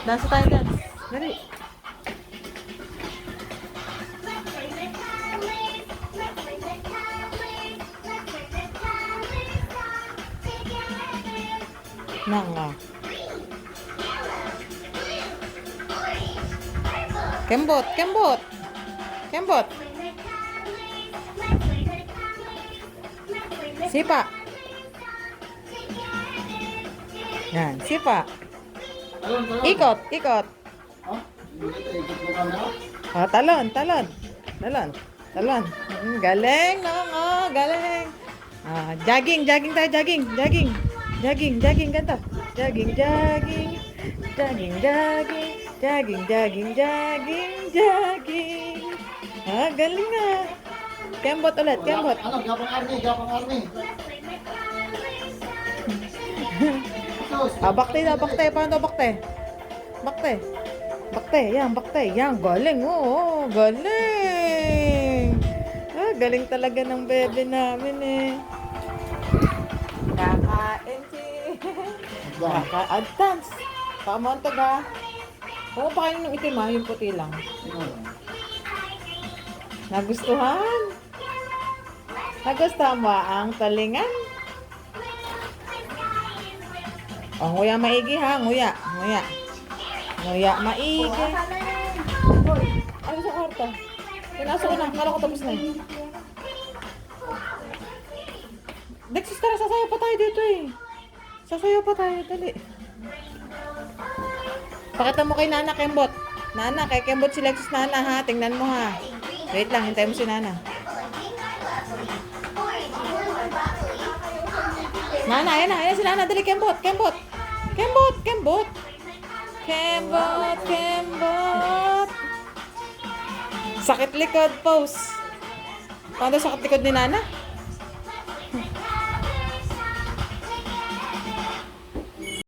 Dance tayo, dance. Dali. Nanga. Kembot, kembot. Kembot. Sipa. Yan, sipa. Ikot, ikot. Ah, talon, talon. Talon, talon. Galing, Nanga, galing. Ah, jogging, jogging tayo, jogging, jogging. Jogging, jogging, ganito. Jogging, jogging. Jogging, jogging. Jogging, jogging, jogging, jogging. Ah, galing ah. Kembot ulit, kembot. Ano, gapang army, gapang army. Ah, bakte na, bakte. Paano bakte? Bakte. Bakte, yan, bakte. Yan, galing. Oo, galing. Ah, galing talaga ng bebe namin eh. Kakain si... Kaka-advance. Pakamontag ha. Oo, pakainin ng itim ha, yung puti lang. Nagustuhan? Nagustuhan mo ang talingan? O, nguya maigi ha, nguya. Nguya. Nguya maigi. Ano sa kwarto? Pinasok ko na, kala ko tapos na eh. Dexis, tara, sasayaw pa tayo dito eh. Sasayaw pa tayo, dali. Pakita mo kay Nana, Kembot. Nana, kay Kembot si Lexus Nana ha. Tingnan mo ha. Wait lang, hintayin mo si Nana. Nana, ayan na. Ayan si Nana. Dali, Kembot. Kembot. Kembot. Kembot. Kembot. Kembot. Sakit likod, pose. Paano sakit likod ni Nana?